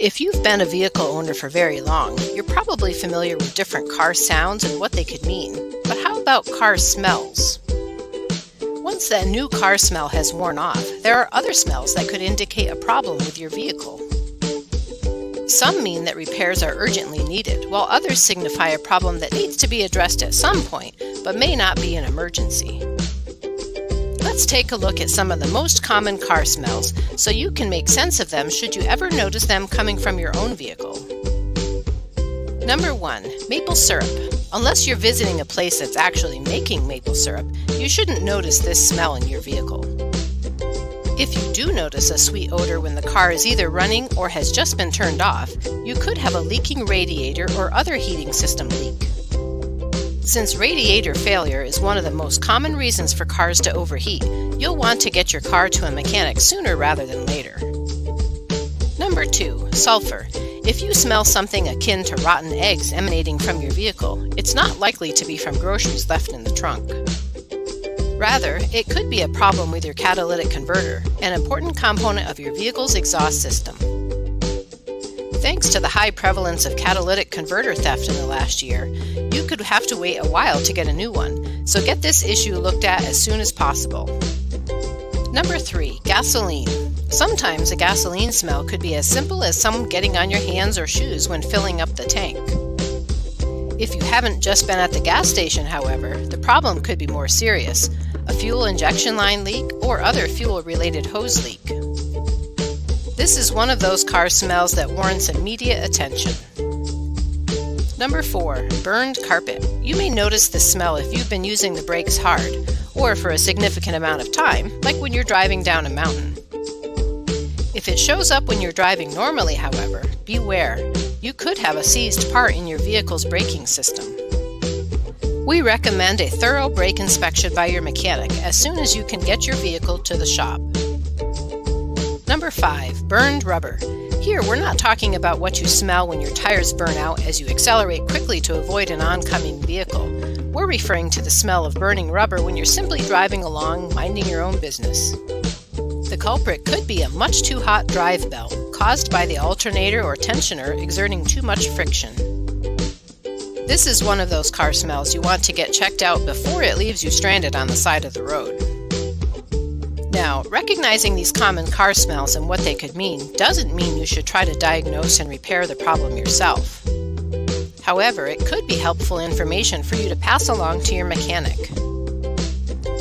If you've been a vehicle owner for very long, you're probably familiar with different car sounds and what they could mean. But how about car smells? Once that new car smell has worn off, there are other smells that could indicate a problem with your vehicle. Some mean that repairs are urgently needed, while others signify a problem that needs to be addressed at some point, but may not be an emergency. Let's take a look at some of the most common car smells so you can make sense of them should you ever notice them coming from your own vehicle. Number 1. Maple syrup. Unless you're visiting a place that's actually making maple syrup, you shouldn't notice this smell in your vehicle. If you do notice a sweet odor when the car is either running or has just been turned off, you could have a leaking radiator or other heating system leak. Since radiator failure is one of the most common reasons for cars to overheat, you'll want to get your car to a mechanic sooner rather than later. Number 2. Sulfur. If you smell something akin to rotten eggs emanating from your vehicle, it's not likely to be from groceries left in the trunk. Rather, it could be a problem with your catalytic converter, an important component of your vehicle's exhaust system. Thanks to the high prevalence of catalytic converter theft in the last year, you could have to wait a while to get a new one, so get this issue looked at as soon as possible. Number 3. Gasoline. Sometimes a gasoline smell could be as simple as someone getting on your hands or shoes when filling up the tank. If you haven't just been at the gas station, however, the problem could be more serious: a fuel injection line leak or other fuel-related hose leak. This is one of those car smells that warrants immediate attention. Number 4. Burned carpet. You may notice this smell if you've been using the brakes hard, or for a significant amount of time, like when you're driving down a mountain. If it shows up when you're driving normally, however, beware. You could have a seized part in your vehicle's braking system. We recommend a thorough brake inspection by your mechanic as soon as you can get your vehicle to the shop. Number 5. Burned rubber. Here, we're not talking about what you smell when your tires burn out as you accelerate quickly to avoid an oncoming vehicle. We're referring to the smell of burning rubber when you're simply driving along, minding your own business. The culprit could be a much too hot drive belt, caused by the alternator or tensioner exerting too much friction. This is one of those car smells you want to get checked out before it leaves you stranded on the side of the road. Now, recognizing these common car smells and what they could mean doesn't mean you should try to diagnose and repair the problem yourself. However, it could be helpful information for you to pass along to your mechanic.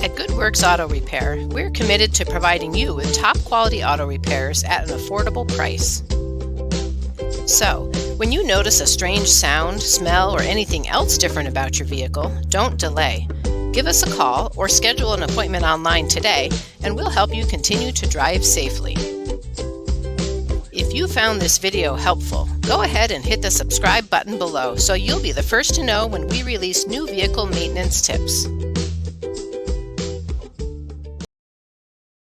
At Good Works Auto Repair, we're committed to providing you with top-quality auto repairs at an affordable price. So, when you notice a strange sound, smell, or anything else different about your vehicle, don't delay. Give us a call or schedule an appointment online today, and we'll help you continue to drive safely. If you found this video helpful, go ahead and hit the subscribe button below so you'll be the first to know when we release new vehicle maintenance tips.